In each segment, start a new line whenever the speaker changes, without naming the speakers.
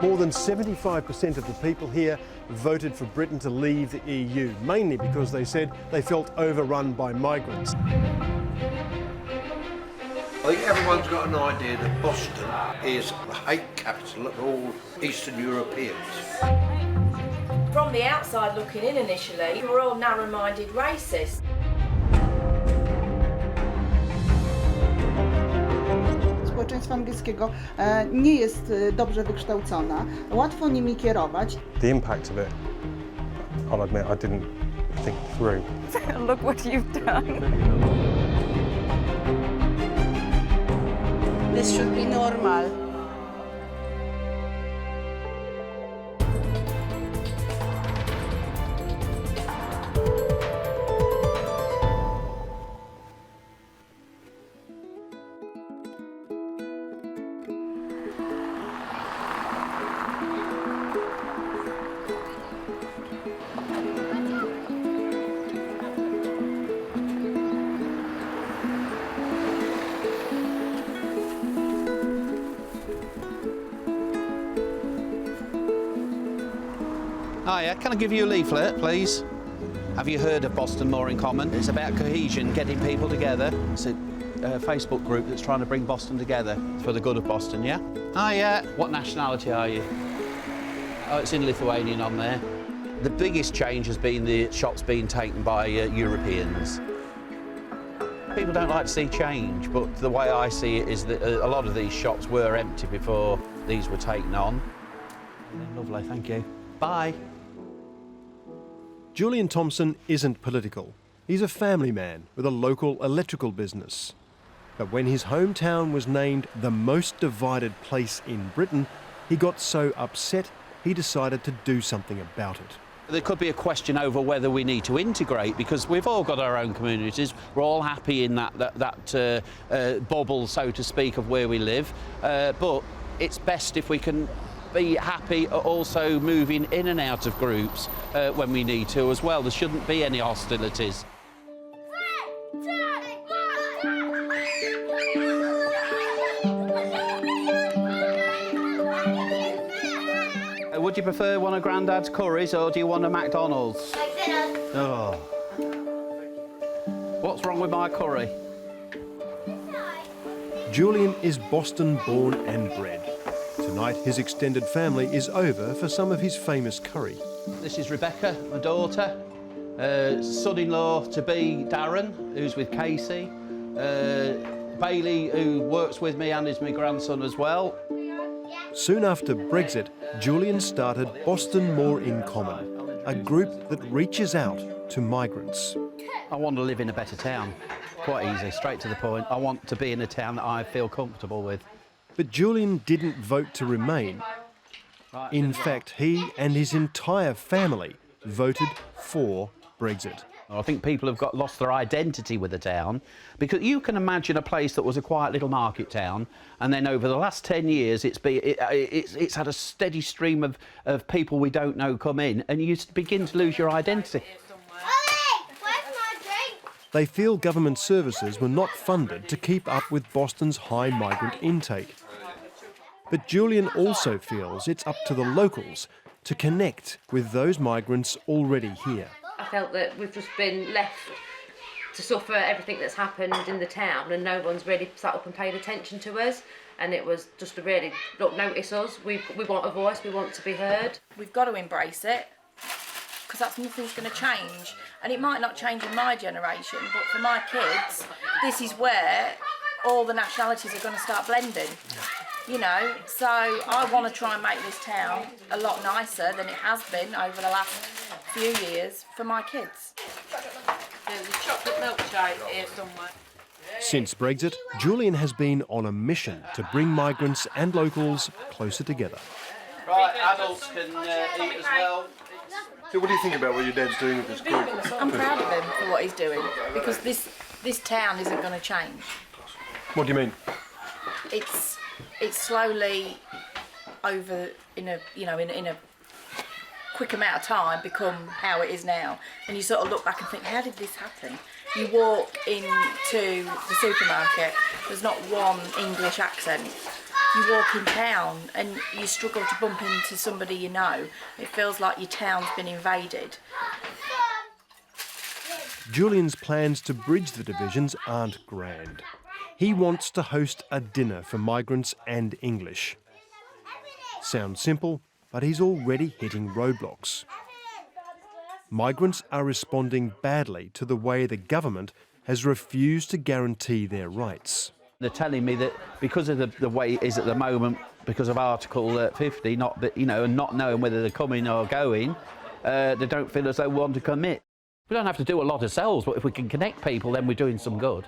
More than 75% of the people here voted for Britain to leave the EU, mainly because they said they felt overrun by migrants.
I think everyone's got an idea that Boston is the hate capital of all Eastern Europeans.
From the outside looking in initially, we're all narrow-minded racists.
Społeczeństwa angielskiego nie jest dobrze wykształcona, łatwo nimi kierować.
The impact of it, I'll admit, I didn't think through.
Look what you've done.
This should be normal.
Hiya, can I give you a leaflet, please? Have you heard of Boston More in Common? It's about cohesion, getting people together. It's a Facebook group that's trying to bring Boston together for the good of Boston, yeah? Hiya, what nationality are you? Oh, it's in Lithuanian on there. The biggest change has been the shops being taken by Europeans. People don't like to see change, but the way I see it is that a lot of these shops were empty before these were taken on. Lovely, thank you. Bye.
Julian Thompson isn't political. He's a family man with a local electrical business. But when his hometown was named the most divided place in Britain, he got so upset he decided to do something about it.
There could be a question over whether we need to integrate, because we've all got our own communities. We're all happy in that bubble, so to speak, of where we live. But it's best if we can be happy also moving in and out of groups when we need to as well. There shouldn't be any hostilities. Would you prefer one of Grandad's curries or do you want a McDonald's? McDonald's. Oh. What's wrong with my curry?
Julian is Boston born and bred. Tonight his extended family is over for some of his famous curry.
This is Rebecca, my daughter, son-in-law to be Darren, who's with Casey, Bailey, who works with me and is my grandson as well.
Soon after Brexit, Julian started Boston More in Common, a group that reaches out to migrants.
I want to live in a better town. Quite easy, straight to the point. I want to be in a town that I feel comfortable with.
But Julian didn't vote to remain. In fact, he and his entire family voted for Brexit.
I think people have lost their identity with the town, because you can imagine a place that was a quiet little market town, and then over the last 10 years it's had a steady stream of people we don't know come in, and you begin to lose your identity.
They feel government services were not funded to keep up with Boston's high migrant intake. But Julian also feels it's up to the locals to connect with those migrants already here.
I felt that we've just been left to suffer everything that's happened in the town, and no one's really sat up and paid attention to us, and it was just to really, look, notice us. We want a voice, we want to be heard.
We've got to embrace it, because that's nothing's going to change. And it might not change in my generation, but for my kids, this is where all the nationalities are going to start blending. You know, so I want to try and make this town a lot nicer than it has been over the last few years for my kids.
There's a chocolate milkshake here somewhere.
Since Brexit, Julian has been on a mission to bring migrants and locals closer together.
Right, adults can eat as well.
So what do you think about what your dad's doing with this group?
I'm proud of him for what he's doing, because this town isn't going to change.
What do you mean?
It's slowly over in a quick amount of time become how it is now, and you sort of look back and think, how did this happen? You walk into the supermarket, there's not one English accent. you walk in town and you struggle to bump into somebody you know. It feels like your town's been invaded.
Julian's plans to bridge the divisions aren't grand. He wants to host a dinner for migrants and English. Sounds simple, but he's already hitting roadblocks. Migrants are responding badly to the way the government has refused to guarantee their rights.
They're telling me that because of the way it is at the moment, because of Article 50, and not knowing whether they're coming or going, they don't feel as though we want to commit. We don't have to do a lot ourselves, but if we can connect people, then we're doing some good.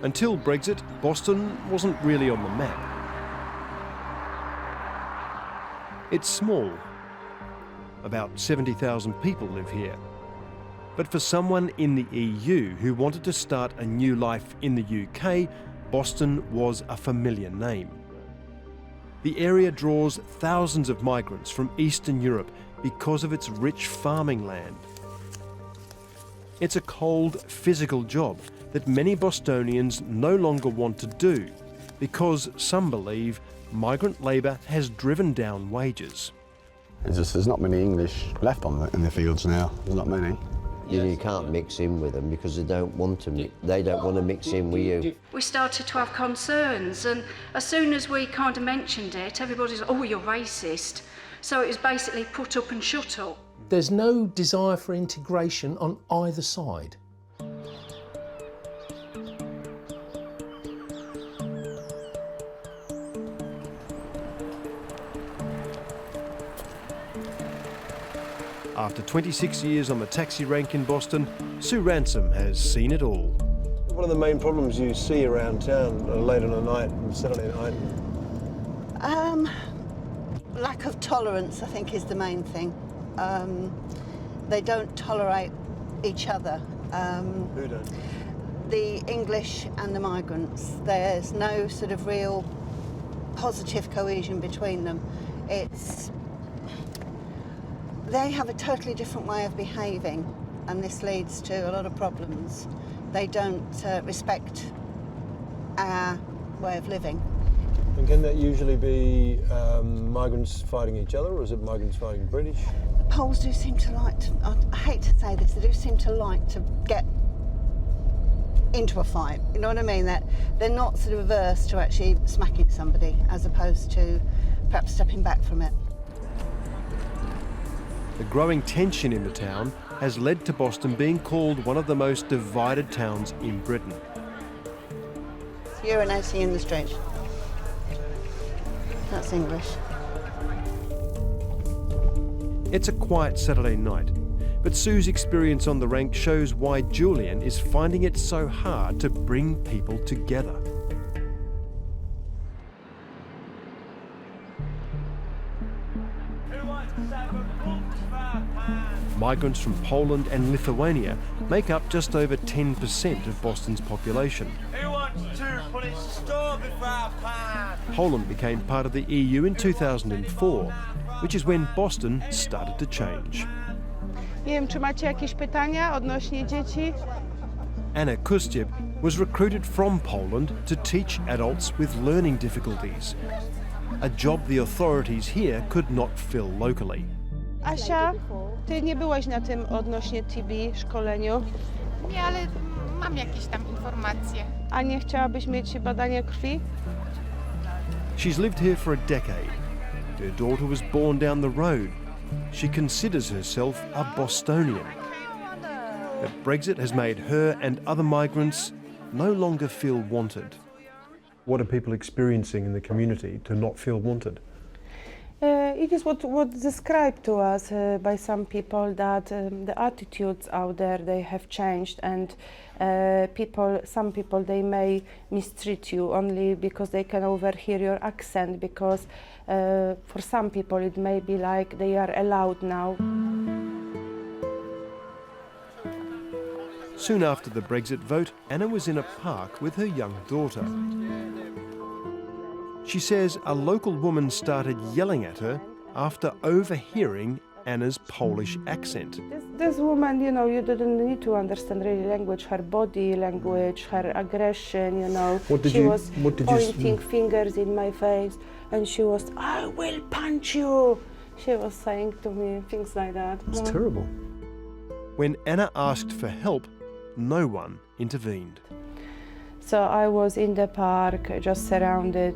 Until Brexit, Boston wasn't really on the map. It's small. About 70,000 people live here. But for someone in the EU who wanted to start a new life in the UK, Boston was a familiar name. The area draws thousands of migrants from Eastern Europe because of its rich farming land. It's a cold, physical job that many Bostonians no longer want to do because some believe migrant labour has driven down wages.
There's not many English left in the fields now. There's not many.
You can't mix in with them because they don't want to. They don't want to mix in with you.
We started to have concerns, and as soon as we kind of mentioned it, everybody's like, "Oh, you're racist." So it was basically put up and shut up.
There's no desire for integration on either side.
After 26 years on the taxi rank in Boston, Sue Ransom has seen it all.
What are the main problems you see around town late on a night and Saturday night?
Lack of tolerance, I think, is the main thing. They don't tolerate each other.
Who don't?
The English and the migrants. There's no sort of real positive cohesion between them. They have a totally different way of behaving, and this leads to a lot of problems. They don't respect our way of living.
And can that usually be migrants fighting each other, or is it migrants fighting British?
The Poles do seem to like to, I hate to say this, they do seem to like to get into a fight, you know what I mean? That they're not sort of averse to actually smacking somebody, as opposed to perhaps stepping back from it.
The growing tension in the town has led to Boston being called one of the most divided towns in Britain.
Urinating in the street. That's English.
It's a quiet Saturday night, but Sue's experience on the rank shows why Julian is finding it so hard to bring people together. Migrants from Poland and Lithuania make up just over 10% of Boston's population.
Who wants 2 pullets to store before our pan?
Poland became part of the EU in 2004, which is when Boston started to change.
Nie wiem, czy macie jakieś pytania odnośnie dzieci?
Anna Kustyb was recruited from Poland to teach adults with learning difficulties, a job the authorities here could not fill locally.
Asia, ty nie byłaś na tym odnośnie TB szkoleniu?
Nie, ale mam jakieś tam informacje.
A nie chciałabyś mieć badania krwi?
She's lived here for a decade. Her daughter was born down the road. She considers herself a Bostonian. But Brexit has made her and other migrants no longer feel wanted.
What are people experiencing in the community to not feel wanted?
It is what described to us by some people that the attitudes out there, they have changed, and some people they may mistreat you only because they can overhear your accent, because for some people it may be like they are allowed now.
Soon after the Brexit vote, Anna was in a park with her young daughter. She says a local woman started yelling at her after overhearing Anna's Polish accent.
This woman, you know, you didn't need to understand really language, her body language, her aggression, you know. She was pointing fingers in my face and she was, I will punch you. She was saying to me things like that.
It's terrible.
When Anna asked for help, no one intervened.
So I was in the park, just surrounded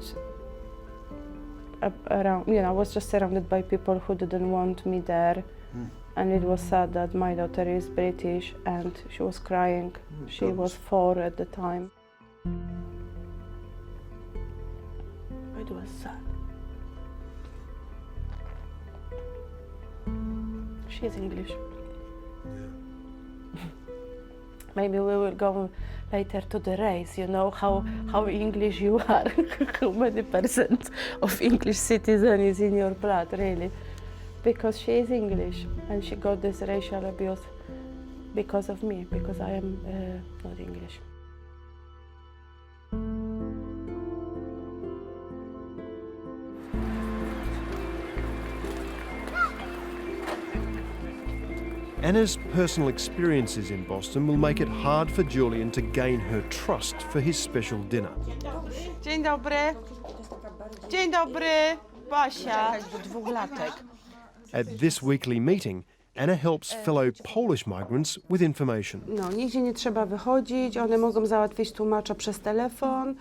around, you know, I was just surrounded by people who didn't want me there. And it was sad that my daughter is British and she was crying. She was 4 at the time. It was sad. She's English. Maybe we will go later to the race, you know, how English you are, how many percent of English citizen is in your blood, really. Because she is English and she got this racial abuse because of me, because I am not English.
Anna's personal experiences in Boston will make it hard for Julian to gain her trust for his special dinner.
Dzień dobry. Dzień dobry, Basia.
At this weekly meeting, Anna helps fellow Polish migrants with information.
No, nigdzie nie trzeba wychodzić, one mogą załatwić tłumacza przez telefon.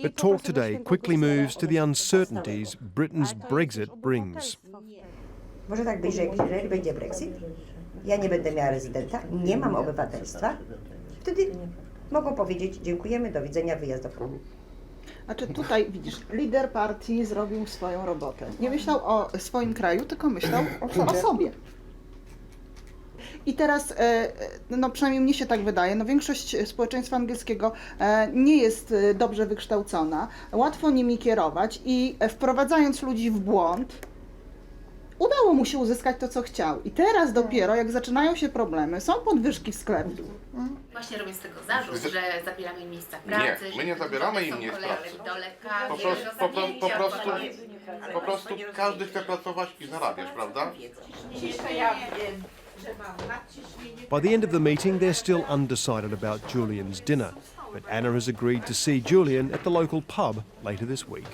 But talk today quickly moves to the uncertainties Britain's Brexit brings.
Może tak być, że jeżeli będzie Brexit, ja nie będę miała rezydenta, nie mam obywatelstwa, wtedy mogą powiedzieć dziękujemy, do widzenia, wyjazd do kraju.
Znaczy tutaj widzisz, lider partii zrobił swoją robotę. Nie myślał o swoim kraju, tylko myślał o sobie. I teraz, no przynajmniej mnie się tak wydaje, no większość społeczeństwa angielskiego nie jest dobrze wykształcona, łatwo nimi kierować i wprowadzając ludzi w błąd, udało mu się uzyskać to, co chciał. I teraz dopiero, jak zaczynają się problemy, są podwyżki w sklepie.
Właśnie robiąc tego zarzut, że zabieramy im miejsca pracy.
Nie, my nie zabieramy im miejsc pracy. Po prostu każdy chce pracować i zarabiać, prawda?
By the end of the meeting, they're still undecided about Julian's dinner, but Anna has agreed to see Julian at the local pub later this week.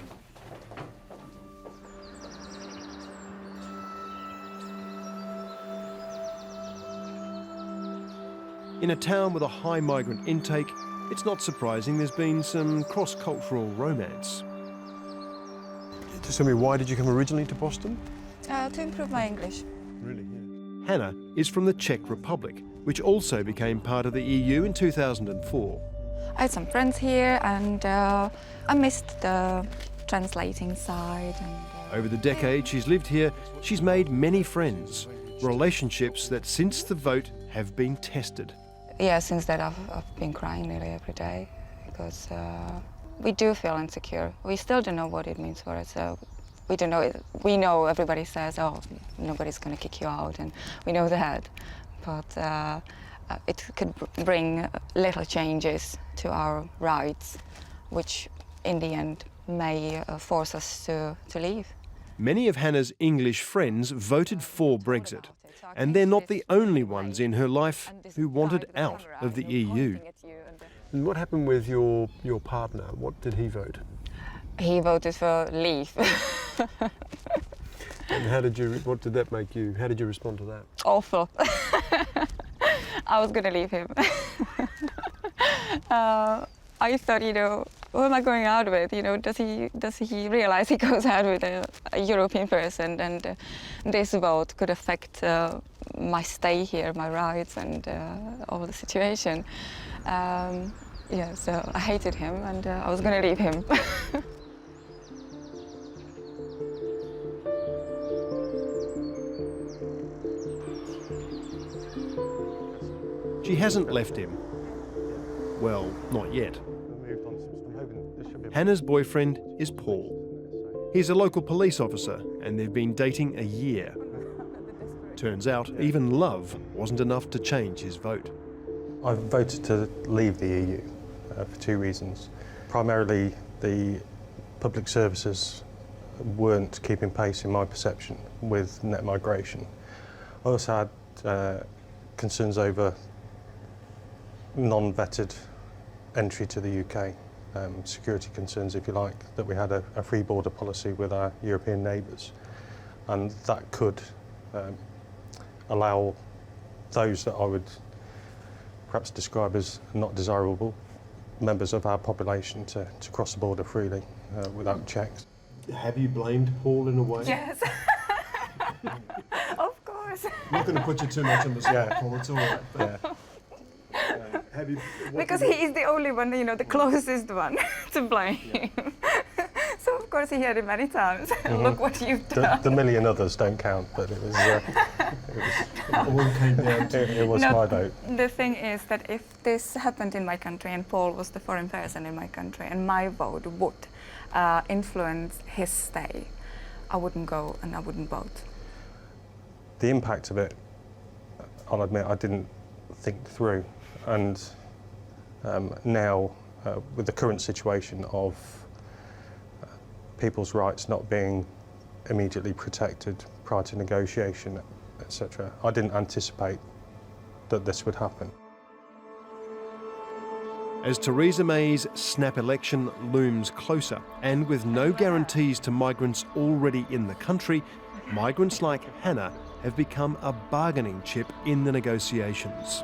In a town with a high migrant intake, it's not surprising there's been some cross-cultural romance.
Just tell me, why did you come originally to Boston?
To improve my English.
Really, yeah.
Hana is from the Czech Republic, which also became part of the EU in 2004.
I had some friends here and I missed the translating side.
Over the decade she's lived here, she's made many friends, relationships that since the vote have been tested.
Yeah, since that I've been crying nearly every day because we do feel insecure. We still don't know what it means for us. We don't know. We know everybody says, oh, nobody's going to kick you out, and we know that. But it could bring little changes to our rights, which in the end may force us to leave.
Many of Hannah's English friends voted for Brexit. And they're not the only ones in her life who wanted out of the EU.
And what happened with your partner? What did he vote?
He voted for leave.
And what did that make you? How did you respond to that?
Awful. I was going to leave him. I thought, you know, who am I going out with? You know, does he realize he goes out with a European person, and this vote could affect my stay here, my rights, and all the situation. Yeah, so I hated him, and I was going to leave him.
She hasn't left him. Well, not yet. Hannah's boyfriend is Paul. He's a local police officer and they've been dating a year. Turns out even love wasn't enough to change his vote.
I voted to leave the EU for two reasons. Primarily, the public services weren't keeping pace, in my perception, with net migration. I also had concerns over non-vetted entry to the UK, security concerns, if you like, that we had a free border policy with our European neighbours, and that could allow those that I would perhaps describe as not desirable members of our population to cross the border freely without checks.
Have you blamed Paul in a way?
Yes. Of course.
I'm not going to put you too much on the spot, Paul, it's all right. But, have you,
because he is the only one, you know, the closest one to blame. Yeah. So of course he heard it many times. Look what you've done.
The million others don't count, but it was
one came down to
it was my vote.
The thing is that if this happened in my country and Paul was the foreign person in my country and my vote would influence his stay, I wouldn't go and I wouldn't vote.
The impact of it, I'll admit, I didn't think through, and now with the current situation of people's rights not being immediately protected prior to negotiation, etc., I didn't anticipate that this would happen.
As Theresa May's snap election looms closer, and with no guarantees to migrants already in the country, migrants like Hannah have become a bargaining chip in the negotiations.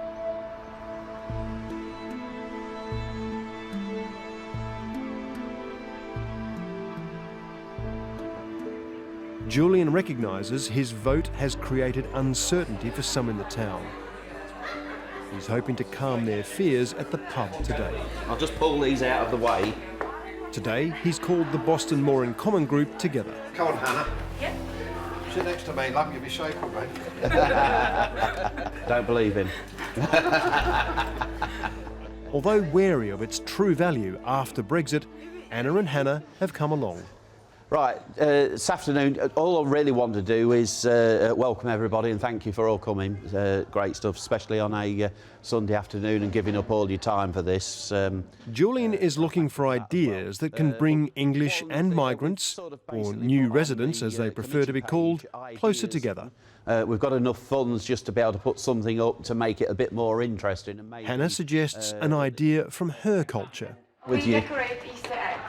Julian recognises his vote has created uncertainty for some in the town. He's hoping to calm their fears at the pub today.
I'll just pull these out of the way.
Today, he's called the Boston More in Common group together.
Come on, Hannah.
Yeah.
Sit next to me, love, you'll be safer, mate.
Don't believe him.
Although wary of its true value after Brexit, Anna and Hannah have come along.
Right, this afternoon, all I really want to do is welcome everybody and thank you for all coming. Great stuff, especially on a Sunday afternoon and giving up all your time for this.
Julian is looking for ideas that can bring English and migrants, or new residents as they prefer to be called, closer together.
We've got enough funds just to be able to put something up to make it a bit more interesting. And
Hannah suggests an idea from her culture.
We decorate Easter eggs.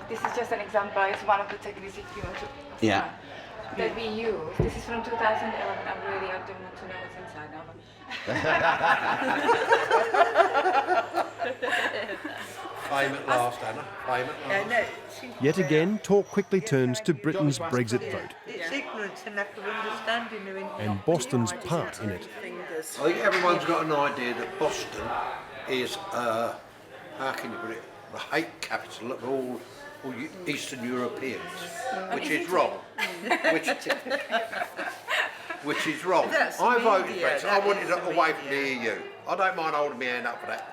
This is just an example, it's one of the techniques if you want to that we use. This is from 2011, I don't want to know what's inside now.
Fame at last, Anna. Fame at last.
Yet again, talk quickly turns to Britain's Brexit vote.
It's ignorance and lack of understanding.
And Boston's part in it.
I think everyone's got an idea that Boston is, how can you put it, the hate capital of all Eastern Europeans, which is wrong. Which is wrong. I voted Brexit. I wanted it away from the EU. I don't mind holding my hand up for that.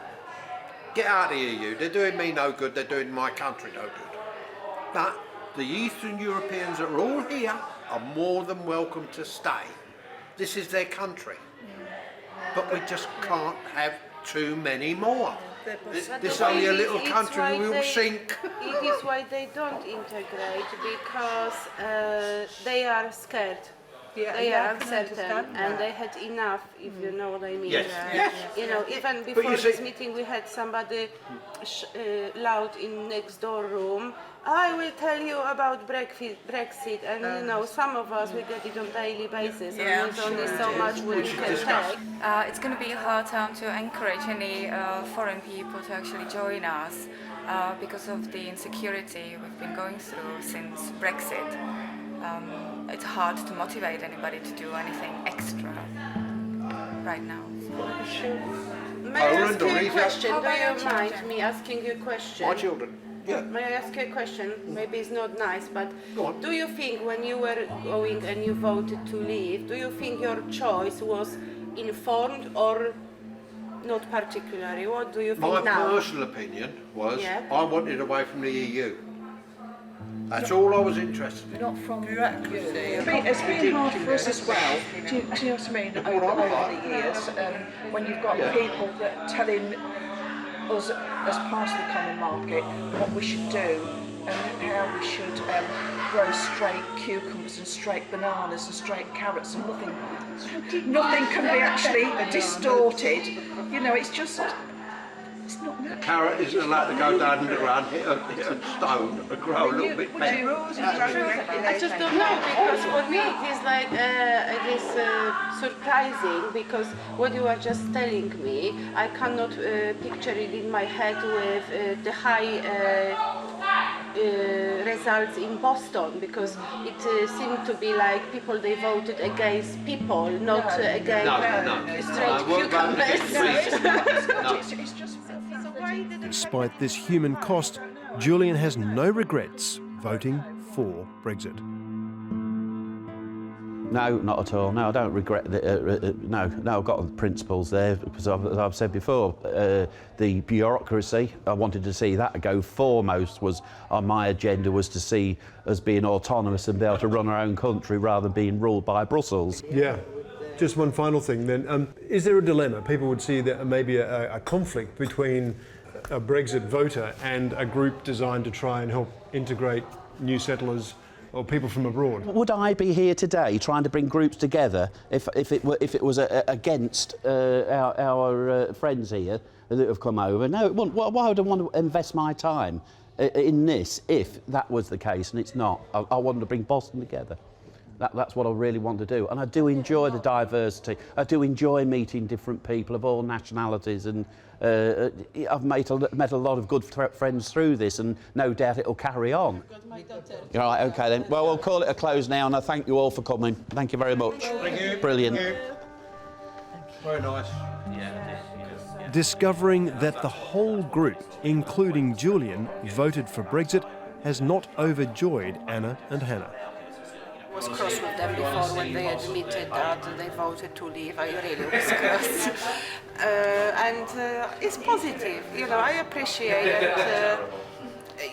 Get out of the EU. They're doing me no good. They're doing my country no good. But the Eastern Europeans that are all here are more than welcome to stay. This is their country. But we just can't have too many more. This is only a little country, we will sink.
It is why they don't integrate, because they are scared. They are uncertain, and they had enough, if you know what I mean.
Yes.
You know, even before this meeting, we had somebody loud in next door room. I will tell you about Brexit, and you know, some of us we get it on daily basis, and there's only so much we can take.
It's going to be a hard time to encourage any foreign people to actually join us because of the insecurity we've been going through since Brexit. It's hard to motivate anybody to do anything extra right now.
May I ask you a question? Do you mind me asking you a question?
My children. Yeah.
May I ask you a question? Maybe it's not nice, but do you think when you were going and you voted to leave, do you think your choice was informed or not particularly? What do you think now?
My personal opinion was I wanted away from the EU. That's all I was interested in.
Not from
bureaucracy. It's been hard for us as well. Do you know what I mean? Over the years, when you've got people that telling us as part of the common market what we should do, and how we should grow straight cucumbers and straight bananas and straight carrots, and nothing can be actually distorted. You know, it's just, it's not natural.
Carrot isn't allowed to go down in the ground, hit a stone, and grow a little bit better.
I just don't know, because for me it is like it is surprising, because what you are just telling me, I cannot picture it in my head with the high results in Boston, because it seemed to be like people, they voted against people, not against straight cucumbers.
It's just.
Despite this human cost, Julian has no regrets voting for Brexit.
No, not at all. No, I don't regret that. No, I've got the principles there, because as I've said before, the bureaucracy, I wanted to see that go foremost, was on my agenda, was to see us being autonomous and be able to run our own country rather than being ruled by Brussels.
Yeah. Just one final thing then. Is there a dilemma? People would see that maybe a conflict between a Brexit voter and a group designed to try and help integrate new settlers or people from abroad.
Would I be here today trying to bring groups together if it was against our friends here that have come over? No, it wouldn't. Why would I want to invest my time in this if that was the case? And it's not. I wanted to bring Boston together. That's what I really want to do, and I do enjoy the diversity. I do enjoy meeting different people of all nationalities, and I've met a lot of good friends through this, and no doubt it'll carry on. All right, okay then. Well, we'll call it a close now, and I thank you all for coming. Thank you very much.
Thank you.
Brilliant.
Thank you. Very nice.
Discovering that the whole group, including Julian, voted for Brexit has not overjoyed Anna and Hannah.
I was cross with them before when they admitted that they voted to leave. I really was cross. And it's positive, you know, I appreciate it.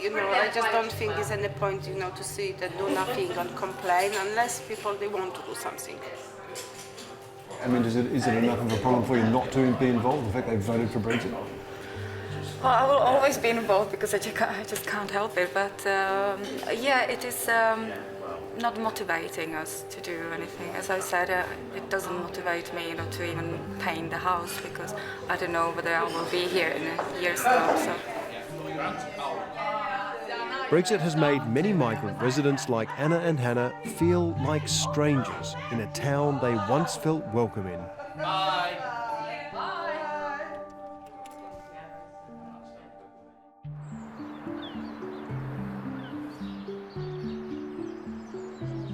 You know, I just don't think there's any point, you know, to sit and do nothing and complain unless people, they want to do something.
I mean, is it enough of a problem for you not to be involved, the fact they voted for Brexit?
Well, I will always be involved because I just can't help it, but yeah, it is not motivating us to do anything. As I said, it doesn't motivate me, you know, to even paint the house, because I don't know whether I will be here in a year's time. So.
Brexit has made many migrant residents like Anna and Hannah feel like strangers in a town they once felt welcome in.
Bye.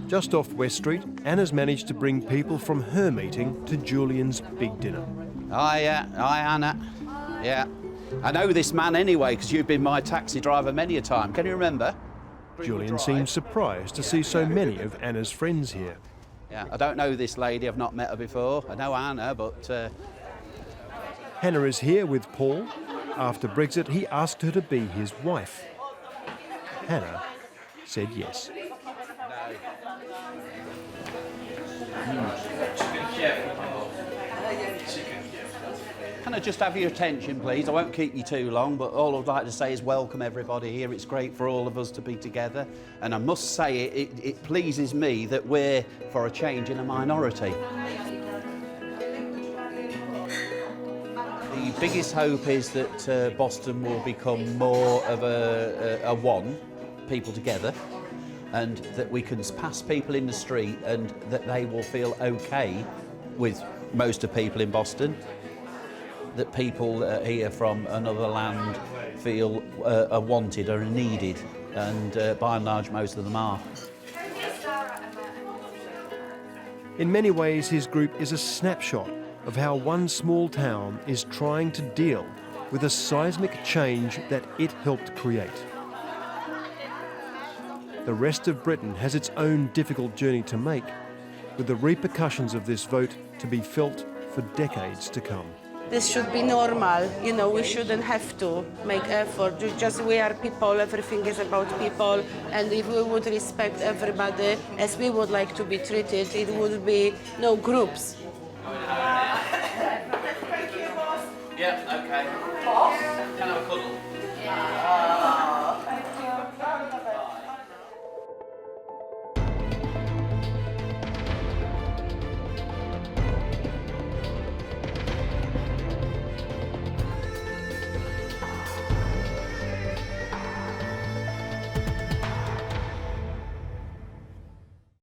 Just off West Street, Anna's managed to bring people from her meeting to Julian's big dinner.
Hi, Anna. Yeah. I know this man anyway, because you've been my taxi driver many a time. Can you remember?
Julian seems surprised to see so many of Anna's friends here.
Yeah, I don't know this lady. I've not met her before. I know Anna, but...
Hannah is here with Paul. After Brexit, he asked her to be his wife. Hannah said yes.
Can I just have your attention, please? I won't keep you too long, but all I'd like to say is welcome everybody here. It's great for all of us to be together. And I must say, it pleases me that we're, for a change, in a minority. The biggest hope is that Boston will become more of a one, people together, and that we can pass people in the street and that they will feel okay with most of the people in Boston, that people here from another land feel are wanted or needed, and by and large most of them are.
In many ways, his group is a snapshot of how one small town is trying to deal with a seismic change that it helped create. The rest of Britain has its own difficult journey to make, with the repercussions of this vote to be felt for decades to come.
This should be normal, you know, we shouldn't have to make effort. Just we are people, everything is about people, and if we would respect everybody as we would like to be treated, it would be no groups.
Yeah, okay. Can I have a cuddle?